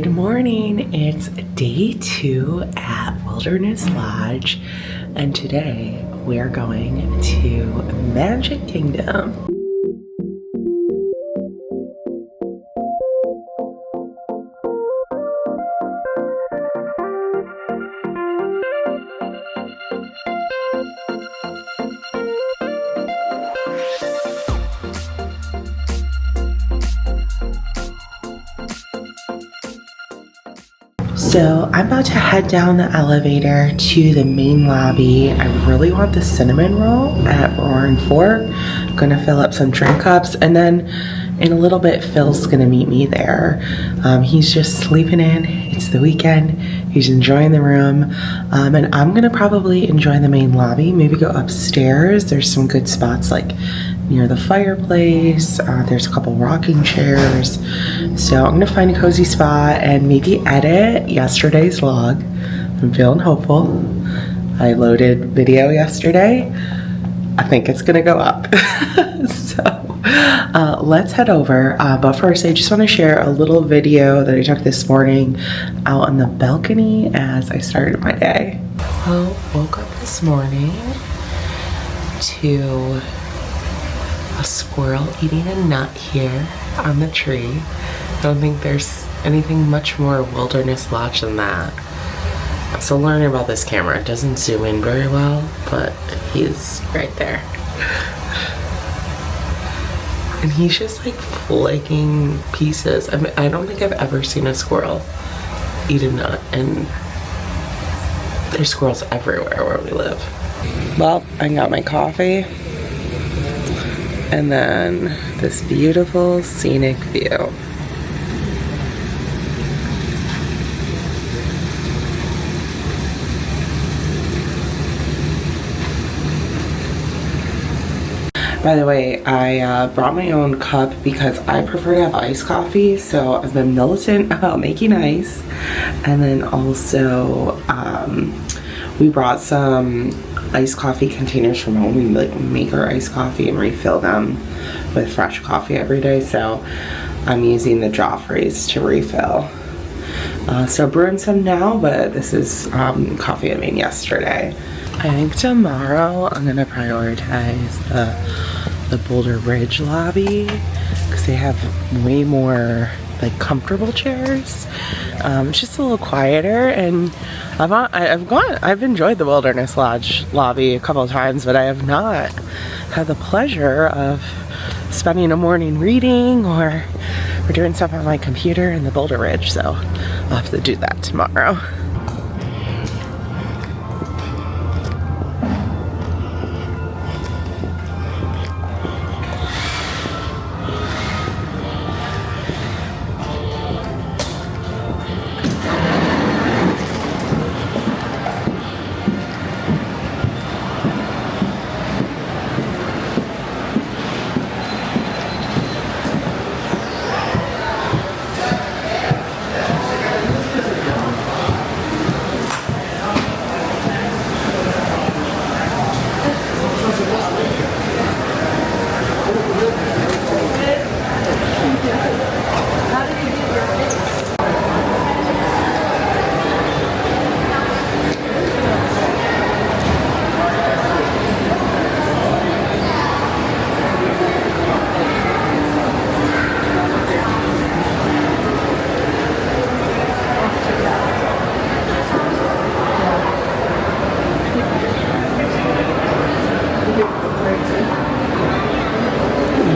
Good morning, it's day 2 at Wilderness Lodge, and today we are going to Magic Kingdom. So I'm about to head down the elevator to the main lobby. I really want the cinnamon roll at Roaring Fork. I'm gonna fill up some drink cups, and then in a little bit Phil's gonna meet me there. He's just sleeping in. It's the weekend. He's enjoying the room, and I'm gonna probably enjoy the main lobby, maybe go upstairs. There's some good spots like near the fireplace. There's a couple rocking chairs. So I'm gonna find a cozy spot and maybe edit yesterday's vlog. I'm feeling hopeful. I loaded video yesterday. I think it's gonna go up. So let's head over. But first, I just wanna share a little video that I took this morning out on the balcony as I started my day. Well, woke up this morning to a squirrel eating a nut here on the tree. I don't think there's anything much more Wilderness Lodge than that. I'm still learning about this camera. It doesn't zoom in very well, but he's right there. And he's just like flicking pieces. I don't think I've ever seen a squirrel eat a nut, and there's squirrels everywhere where we live. Well, I got my coffee. And then this beautiful scenic view. By the way, I brought my own cup because I prefer to have iced coffee, so I've been militant about making ice. And then also, we brought some iced coffee containers from home. We like make our iced coffee and refill them with fresh coffee every day, so I'm using the Joffrey's to refill. So brewing some now, but this is coffee I made yesterday. I think tomorrow I'm gonna prioritize the Boulder Ridge lobby because they have way more like comfortable chairs. It's just a little quieter, and I've enjoyed the Wilderness Lodge lobby a couple of times, but I have not had the pleasure of spending a morning reading or doing stuff on my computer in the Boulder Ridge, so I'll have to do that tomorrow.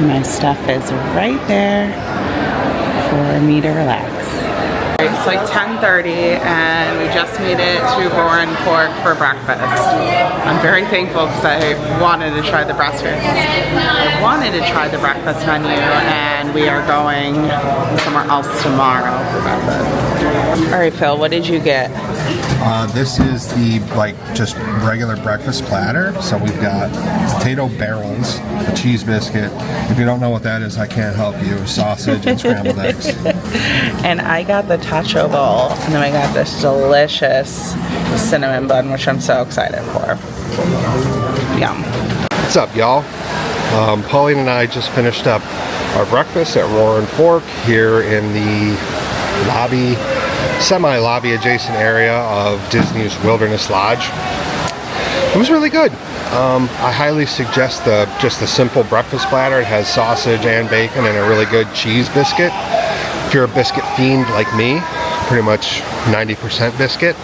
My stuff is right there for me to relax. It's like 10:30 and we just made it to Roaring Fork for breakfast. I'm very thankful because I wanted to try the breakfast. I wanted to try the breakfast menu, and we are going somewhere else tomorrow for breakfast. All right, Phil, what did you get? This is the just regular breakfast platter. So we've got potato barrels, a cheese biscuit. If you don't know what that is, I can't help you. Sausage and scrambled eggs. And I got the tacho bowl, and then I got this delicious cinnamon bun, which I'm so excited for. Yum. What's up, y'all? Pauline and I just finished up our breakfast at Roaring Fork here in the lobby, semi-lobby adjacent area of Disney's Wilderness Lodge. It was really good. I highly suggest just the simple breakfast platter. It has sausage and bacon and a really good cheese biscuit. If you're a biscuit fiend like me, pretty much 90% biscuit,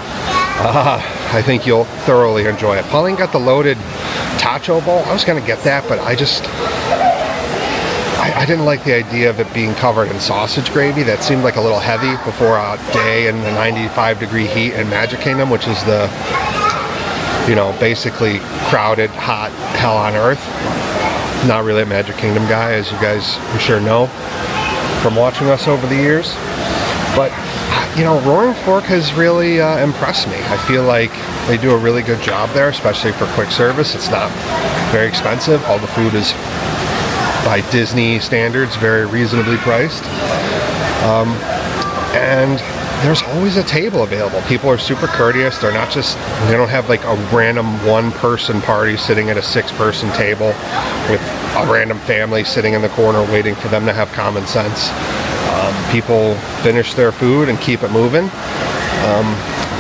I think you'll thoroughly enjoy it. Pauline got the loaded tacho bowl. I was gonna get that, but I didn't like the idea of it being covered in sausage gravy. That seemed like a little heavy before a day in the 95-degree heat in Magic Kingdom, which is the, you know, basically crowded, hot hell on earth. Not really a Magic Kingdom guy, as you guys I'm sure know from watching us over the years. But, you know, Roaring Fork has really impressed me. I feel like they do a really good job there, especially for quick service. It's not very expensive. All the food is, by Disney standards, very reasonably priced. And there's always a table available. People are super courteous. They're not just, they don't have like a random one-person party sitting at a 6-person table with a random family sitting in the corner waiting for them to have common sense. People finish their food and keep it moving.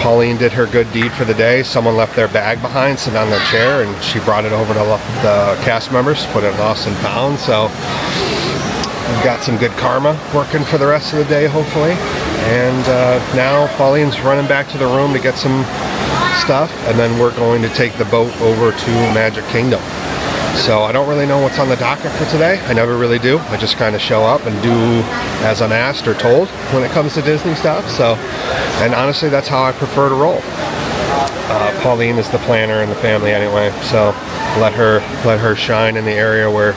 Pauline did her good deed for the day. Someone left their bag behind, sitting on their chair, and she brought it over to the cast members to put it lost and found. So we've got some good karma working for the rest of the day, hopefully. And now Pauline's running back to the room to get some stuff, and then we're going to take the boat over to Magic Kingdom. So I don't really know what's on the docket for today. I never really do. I just kind of show up and do as I'm asked or told when it comes to Disney stuff. So, and honestly, that's how I prefer to roll. Pauline is the planner in the family anyway, so let her shine in the area where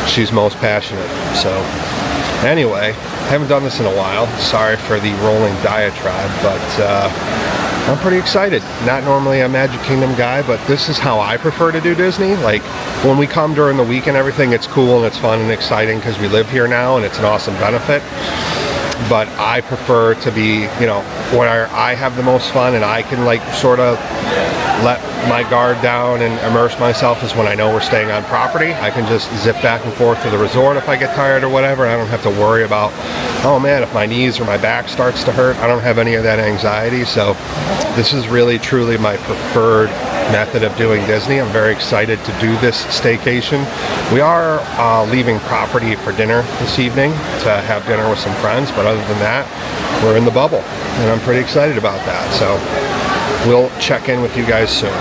she's most passionate. So anyway, I haven't done this in a while. Sorry for the rolling diatribe, but I'm pretty excited. Not normally a Magic Kingdom guy, but this is how I prefer to do Disney. Like, when we come during the week and everything, it's cool and it's fun and exciting because we live here now and it's an awesome benefit. But I prefer to be, you know, where I have the most fun and I can like sort of let my guard down and immerse myself is when I know we're staying on property. I can just zip back and forth to the resort if I get tired or whatever. I don't have to worry about, oh man, if my knees or my back starts to hurt. I don't have any of that anxiety. So this is really truly my preferred method of doing Disney. I'm very excited to do this staycation. We are leaving property for dinner this evening to have dinner with some friends, but other than that, we're in the bubble and I'm pretty excited about that. So we'll check in with you guys soon.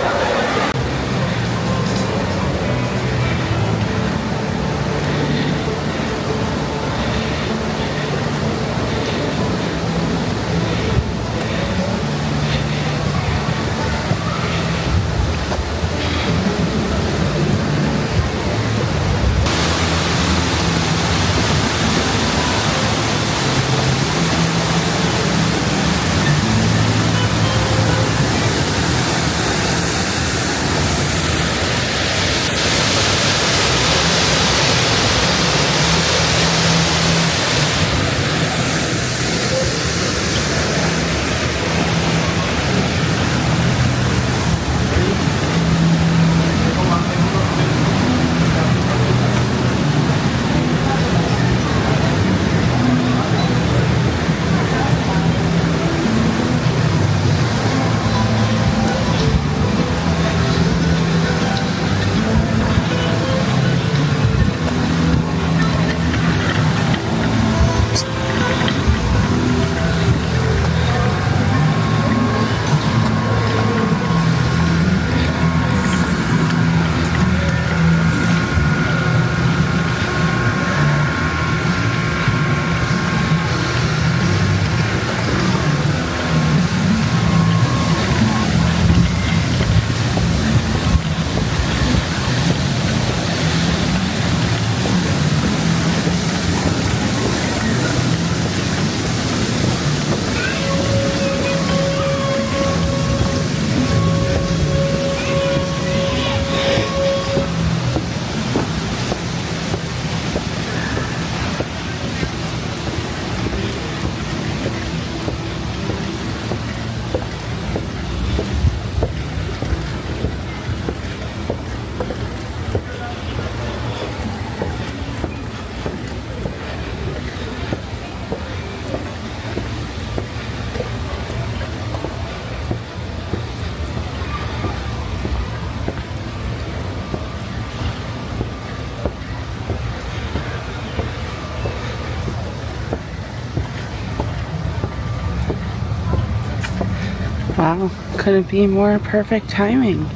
Wow, couldn't be more perfect timing.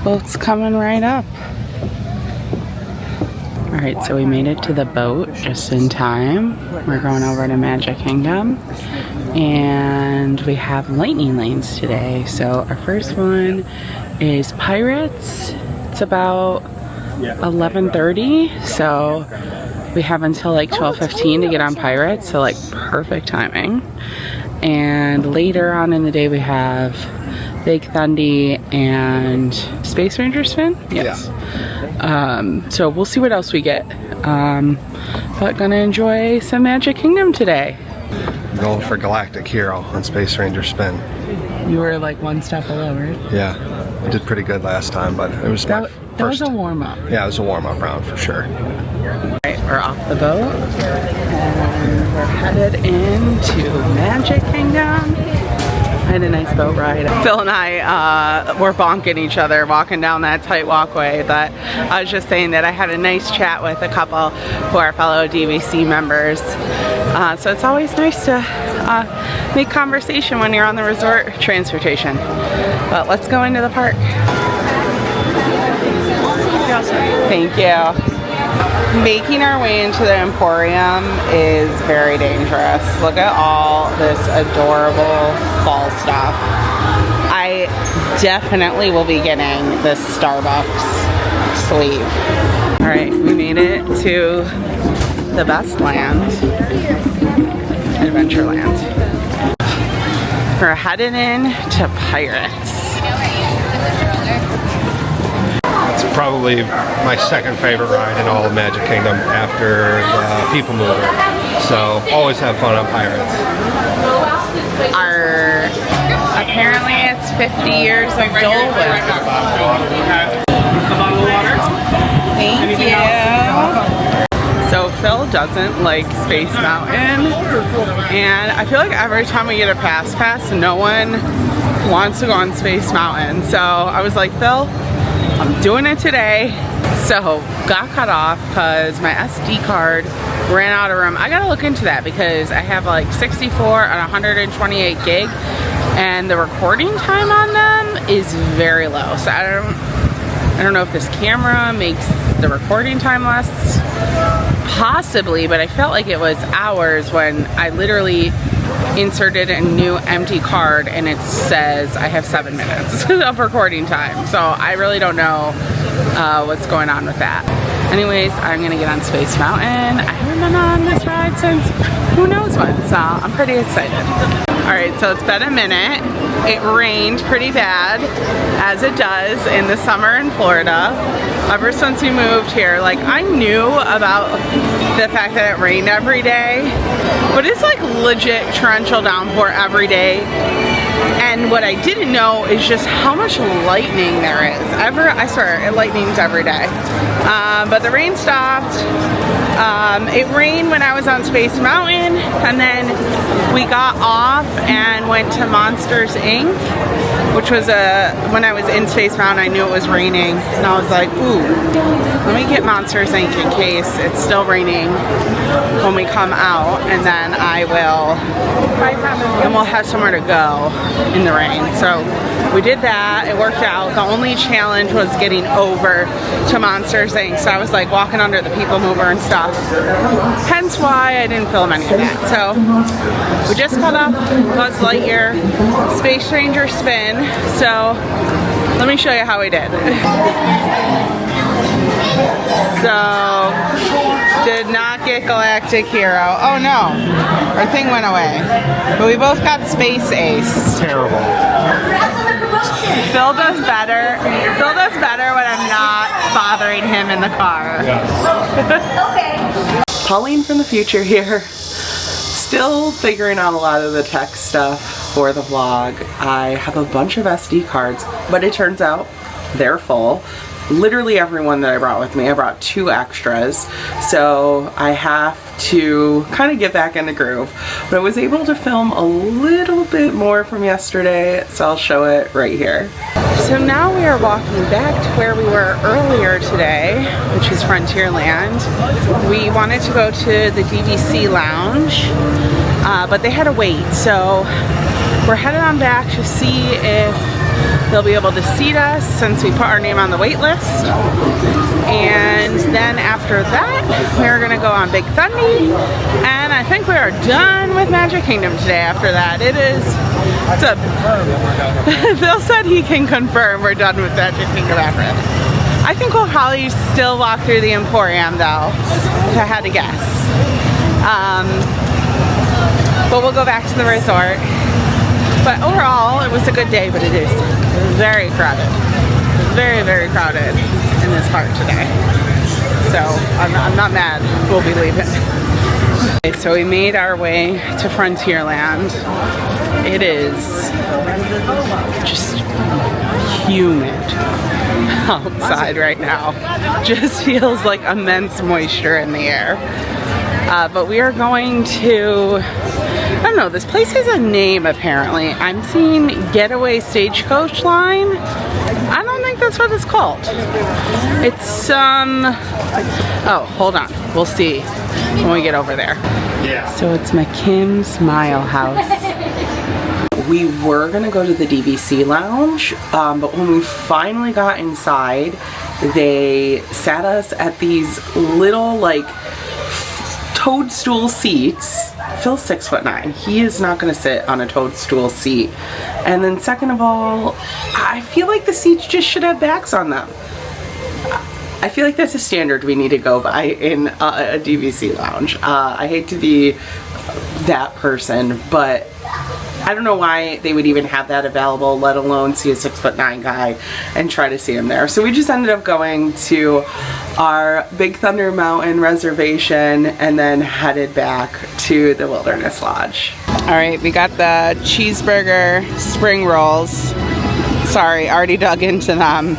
Boat's coming right up. Alright, so we made it to the boat just in time. We're going over to Magic Kingdom. And we have lightning lanes today. So our first one is Pirates. It's about 11:30. So we have until like 12:15 to get on Pirates. So like perfect timing. And later on in the day we have Big Thundy and Space Ranger Spin? Yes. Yeah. So we'll see what else we get. But gonna enjoy some Magic Kingdom today. Going for Galactic Hero on Space Ranger Spin. You were like one step below, right? Yeah. I did pretty good last time, but it was my first. That was a warm-up. Yeah, it was a warm-up round for sure. Alright, we're off the boat and we're headed into Magic Kingdom. I had a nice boat ride. Phil and I were bonking each other walking down that tight walkway. That I was just saying that I had a nice chat with a couple who are fellow DVC members. So it's always nice to make conversation when you're on the resort transportation. But let's go into the park. Thank you. Making our way into the Emporium is very dangerous. Look at all this adorable fall stuff. I definitely will be getting this Starbucks sleeve. Alright, we made it to the best land, Adventureland. We're headed in to Pirates. Probably my second favorite ride in all of Magic Kingdom after the People Mover. So always have fun on Pirates. Apparently it's 50 years of Dole Whip. Thank you. So Phil doesn't like Space Mountain, and I feel like every time we get a pass, no one wants to go on Space Mountain. So I was like, Phil, I'm doing it today. So got cut off because my SD card ran out of room. I gotta look into that because I have like 64 and 128 gig and the recording time on them is very low. So I don't know if this camera makes the recording time less, possibly, but I felt like it was hours when I literally inserted a new empty card and it says I have 7 minutes of recording time. So I really don't know what's going on with that. Anyways, I'm gonna get on Space Mountain. I haven't been on this ride since who knows when, so I'm pretty excited. Alright, so it's been a minute. It rained pretty bad, as it does in the summer in Florida. Ever since we moved here, like I knew about the fact that it rained every day, but it's like legit torrential downpour every day. And what I didn't know is just how much lightning there is. I swear, it lightnings every day. But the rain stopped. It rained when I was on Space Mountain, and then we got off and went to Monsters Inc., which was when I was in Space Mountain, I knew it was raining, and I was like, ooh, let me get Monsters Inc. in case it's still raining when we come out, and then we'll have somewhere to go in the rain. So we did that, it worked out. The only challenge was getting over to Monsters Inc. So I was like walking under the People Mover and stuff. Hence why I didn't film any of that. So we just got off Buzz Lightyear Space Ranger Spin. So let me show you how we did. So did not get Galactic Hero. Oh no, our thing went away. But we both got Space Ace. Terrible. Phil does better. Phil does better when I'm not bothering him in the car. Okay. Pauline from the future here. Still figuring out a lot of the tech stuff for the vlog. I have a bunch of SD cards, but it turns out they're full. Literally everyone that I brought with me, I brought 2 extras, so I have to kind of get back in the groove. But I was able to film a little bit more from yesterday, so I'll show it right here. So now we are walking back to where we were earlier today, which is Frontierland. We wanted to go to the DVC lounge, but they had to wait, so we're headed on back to see if they'll be able to seat us since we put our name on the wait list. And then after that, we're gonna go on Big Thunder, and I think we are done with Magic Kingdom today. After that, Bill said he can confirm we're done with Magic Kingdom after that. I think we'll probably still walk through the Emporium though, if I had to guess. But we'll go back to the resort. But overall, it was a good day, but it is very crowded. Very, very crowded in this park today. So I'm not mad. We'll be leaving. Okay, so we made our way to Frontierland. It is just humid outside right now. Just feels like immense moisture in the air. But we are going to, I don't know, this place has a name apparently. I'm seeing Getaway Stagecoach Line. I don't think that's what it's called. It's oh, hold on. We'll see when we get over there. Yeah. So it's McKim's Smile House. We were gonna go to the DVC lounge, but when we finally got inside, they sat us at these little like toadstool seats. Phil's 6'9". He is not gonna sit on a toadstool seat. And then second of all, I feel like the seats just should have backs on them. I feel like that's a standard we need to go by in a DVC lounge. I hate to be that person, but I don't know why they would even have that available, let alone see a 6'9" guy and try to see him there. So we just ended up going to our Big Thunder Mountain reservation and then headed back to the Wilderness Lodge. All right, we got the cheeseburger spring rolls. Sorry, already dug into them,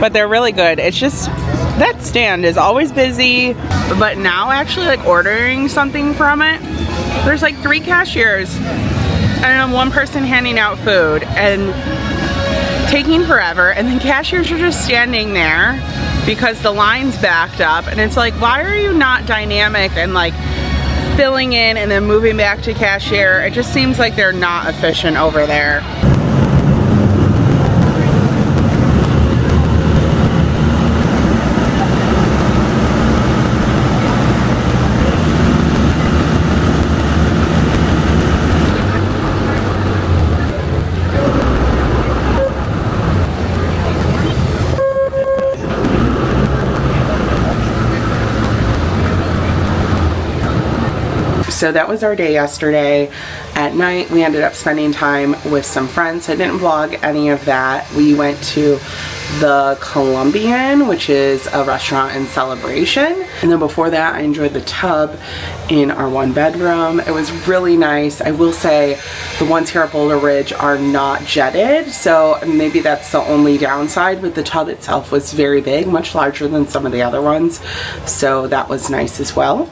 but they're really good. It's just, that stand is always busy, but now actually like ordering something from it, there's like 3 cashiers and one person handing out food and taking forever, and then cashiers are just standing there because the line's backed up, and it's like, why are you not dynamic and like filling in and then moving back to cashier? It just seems like they're not efficient over there. So that was our day yesterday. At night, we ended up spending time with some friends. I didn't vlog any of that. We went to the Colombian, which is a restaurant in Celebration. And then before that, I enjoyed the tub in our 1-bedroom. It was really nice. I will say the ones here at Boulder Ridge are not jetted, so maybe that's the only downside, but the tub itself was very big, much larger than some of the other ones. So that was nice as well.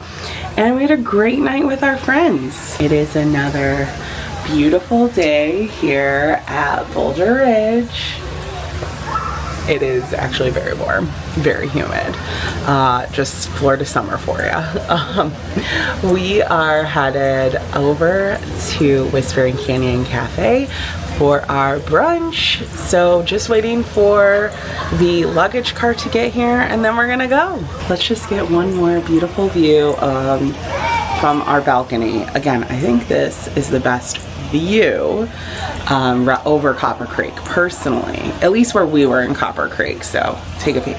And we had a great night with our friends. It is another beautiful day here at Boulder Ridge. It is actually very warm, very humid. Just Florida summer for you. We are headed over to Whispering Canyon Cafe for our brunch. So just waiting for the luggage cart to get here and then we're gonna go. Let's just get one more beautiful view from our balcony. Again, I think this is the best view over Copper Creek, personally. At least where we were in Copper Creek, so take a peek.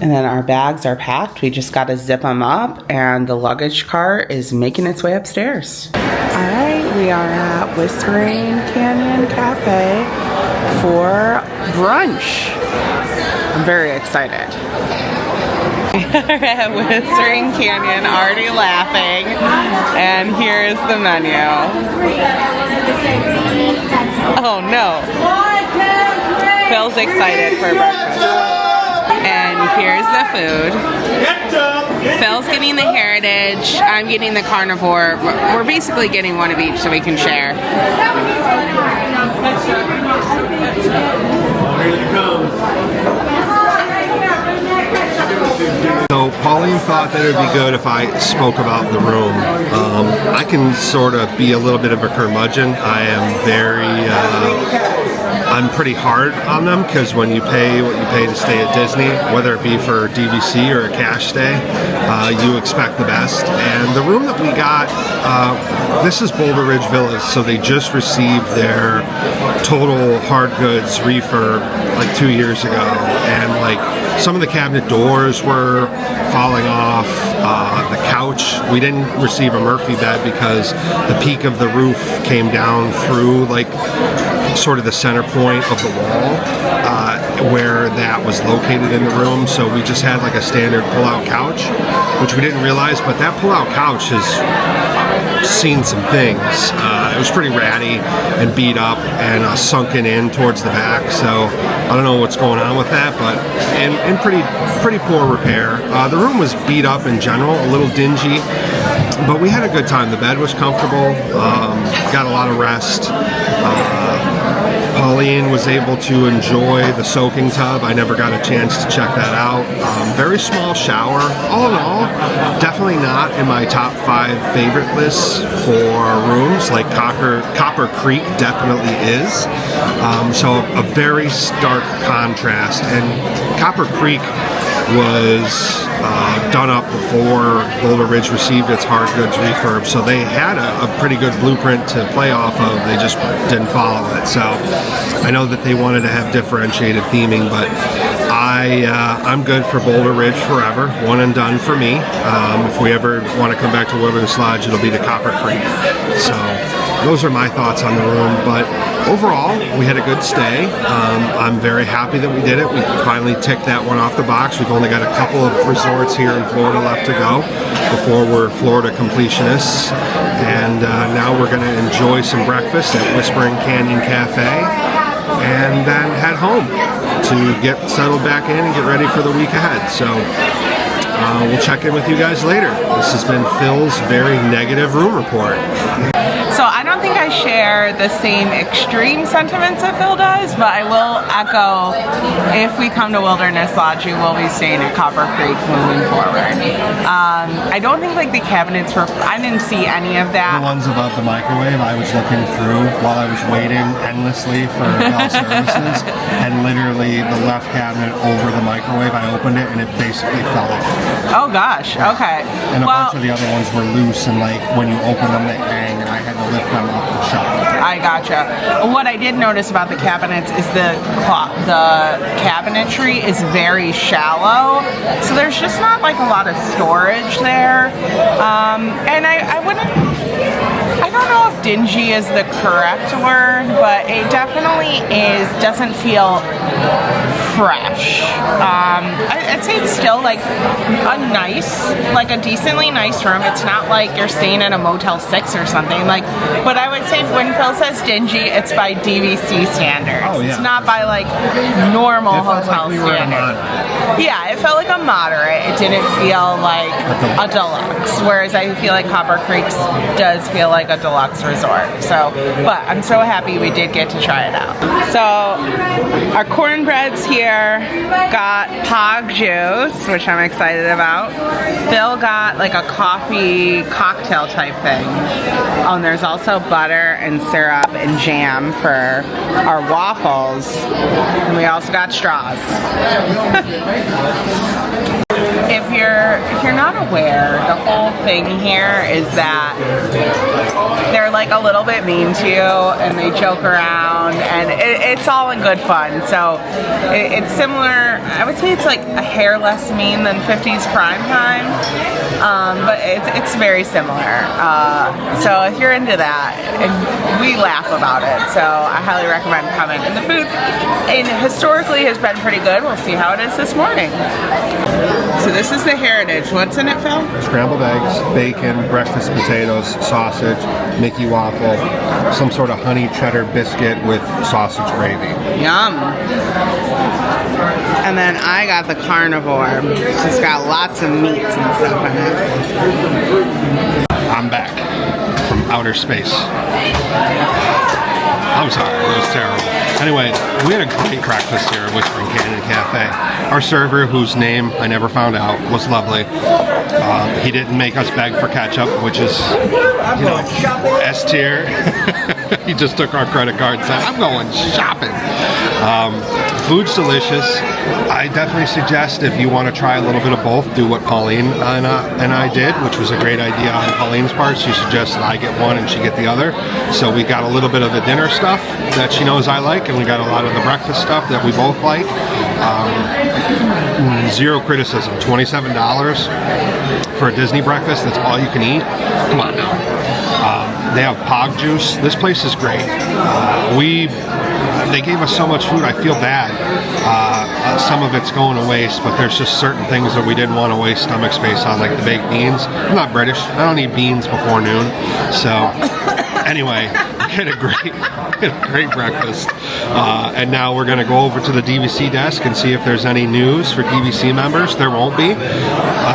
And then our bags are packed. We just gotta zip them up and the luggage cart is making its way upstairs. All right, we are at Whispering Canyon Cafe for brunch. I'm very excited. We're at Whispering Canyon, already laughing, and here's the menu. Oh no. Phil's excited for breakfast. And here's the food. Phil's getting the Heritage, I'm getting the Carnivore. We're basically getting one of each so we can share. Here it comes. Pauline thought that it would be good if I spoke about the room. I can sort of be a little bit of a curmudgeon. I am I'm pretty hard on them because when you pay what you pay to stay at Disney, whether it be for DVC or a cash stay, you expect the best. And the room that we got, this is Boulder Ridge Villas, so they just received their total hard goods refurb like 2 years ago, and like some of the cabinet doors were falling off. The couch, we didn't receive a Murphy bed because the peak of the roof came down through like sort of the center point of the wall where that was located in the room, so we just had like a standard pull-out couch, which we didn't realize, but that pull-out couch has seen some things. It was pretty ratty and beat up and sunken in towards the back, so I don't know what's going on with that, but in pretty poor repair. The room was beat up in general, a little dingy, but we had a good time. The bed was comfortable, got a lot of rest. Pauline was able to enjoy the soaking tub. I never got a chance to check that out. Very small shower. All in all, definitely not in my top 5 favorite lists for rooms. Like Copper Creek definitely is. So a very stark contrast. And Copper Creek was done up before Boulder Ridge received its hard goods refurb, so they had a pretty good blueprint to play off of. They just didn't follow it. So I know that they wanted to have differentiated theming, but I'm good for Boulder Ridge forever. One and done for me. If we ever want to come back to Wilderness Lodge, it'll be to Copper Creek. So those are my thoughts on the room, but overall, we had a good stay. I'm very happy that we did it. We finally ticked that one off the box. We've only got a couple of resorts here in Florida left to go before we're Florida completionists. And now we're going to enjoy some breakfast at Whispering Canyon Cafe and then head home to get settled back in and get ready for the week ahead. So we'll check in with you guys later. This has been Phil's very negative room report. So I don't think I share the same extreme sentiments that Phil does, but I will echo, if we come to Wilderness Lodge, we will be staying at Copper Creek moving forward. I don't think like the cabinets were, I didn't see any of that. The ones above the microwave, I was looking through while I was waiting endlessly for bell services, and literally the left cabinet over the microwave, I opened it and it basically fell off. Oh gosh, okay. And a bunch of the other ones were loose, and like when you open them they hang, and I had to lift them up the shelf. I gotcha. What I did notice about the cabinets is the cabinetry is very shallow, so there's just not like a lot of storage there. And I don't know if dingy is the correct word, but it definitely doesn't feel fresh. I'd say it's still like a decently nice room. It's not like you're staying in a Motel 6 or something. But I would say when Phil says dingy, it's by DVC standards. Oh, yeah. It's not by like normal hotel standards. Yeah, it felt like a moderate. It didn't feel like a deluxe. Whereas I feel like Copper Creek does feel like a deluxe resort. So, but I'm so happy we did get to try it out. So our cornbread's here. Got Pog juice, which I'm excited about. Phil got like a coffee cocktail type thing. Oh, and there's also butter and syrup and jam for our waffles. And we also got straws. If you're not aware, the whole thing here is that they're like a little bit mean to you and they joke around, and it's all in good fun. So it's similar, I would say it's like a hair less mean than 50s Prime Time, but it's very similar. So if you're into that, and we laugh about it, so I highly recommend coming. And the food historically has been pretty good. We'll see how it is this morning. So this is the Heritage. What's in it, Phil? Scrambled eggs, bacon, breakfast potatoes, sausage, Mickey waffle, some sort of honey cheddar biscuit with sausage gravy. Yum. And then I got the carnivore. It's got lots of meats and stuff in it. I'm back from outer space. I'm sorry, it was terrible. Anyway, we had a great breakfast here at Whispering Canyon Cafe. Our server, whose name I never found out, was lovely. He didn't make us beg for ketchup, which is, you know, S tier. He just took our credit card and said, I'm going shopping. Food's delicious. I definitely suggest if you want to try a little bit of both, do what Pauline and I did, which was a great idea on Pauline's part. She suggested I get one and she get the other. So we got a little bit of the dinner stuff that she knows I like, and we got a lot of the breakfast stuff that we both like. Zero criticism. $27 for a Disney breakfast, that's all you can eat. Come on now. They have pog juice. This place is great. They gave us so much food, I feel bad. Some of it's going to waste, but there's just certain things that we didn't want to waste stomach space on, like the baked beans. I'm not British. I don't eat beans before noon. So anyway, we had a great breakfast. And now we're going to go over to the DVC desk and see if there's any news for DVC members. There won't be,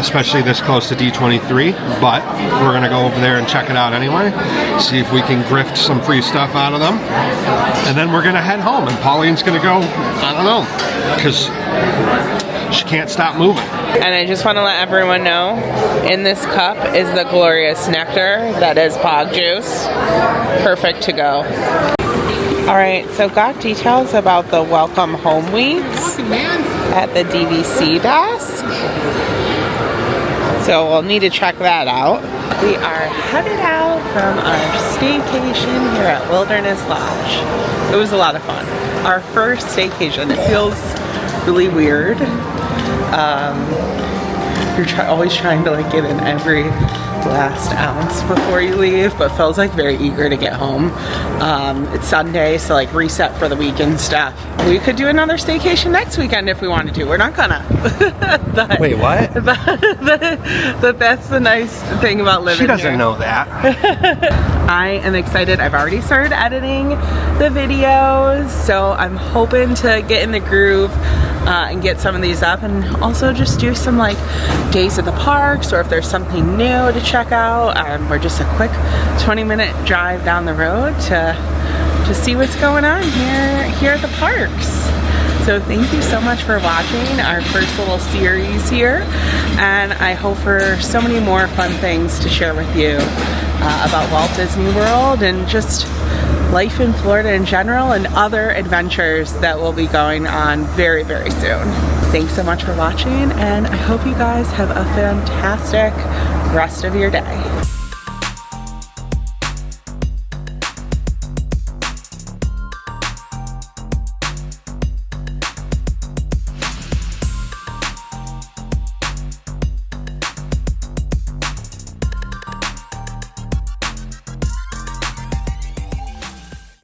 especially this close to D23, but we're going to go over there and check it out anyway, see if we can grift some free stuff out of them. And then we're going to head home, and Pauline's going to go, I don't know, because she can't stop moving. And I just want to let everyone know, in this cup is the glorious nectar that is pog juice. Perfect to go. Alright, so got details about the welcome home weeks at the DVC desk. So we'll need to check that out. We are headed out from our staycation here at Wilderness Lodge. It was a lot of fun. Our first staycation. It feels really weird. You're always trying to like get in every last ounce before you leave, but Phil's like very eager to get home. It's Sunday, so like reset for the week and stuff. We could do another staycation next weekend if we wanted to. We're not gonna. But, wait, what? But that's the nice thing about living She doesn't here. know that. I am excited. I've already started editing the videos, so I'm hoping to get in the groove and get some of these up, and also just do some like days at the parks, or if there's something new to check out, or just a quick 20-minute drive down the road to see what's going on here at the parks. So thank you so much for watching our first little series here, and I hope for so many more fun things to share with you about Walt Disney World and just life in Florida in general, and other adventures that will be going on very, very soon. Thanks so much for watching, and I hope you guys have a fantastic rest of your day.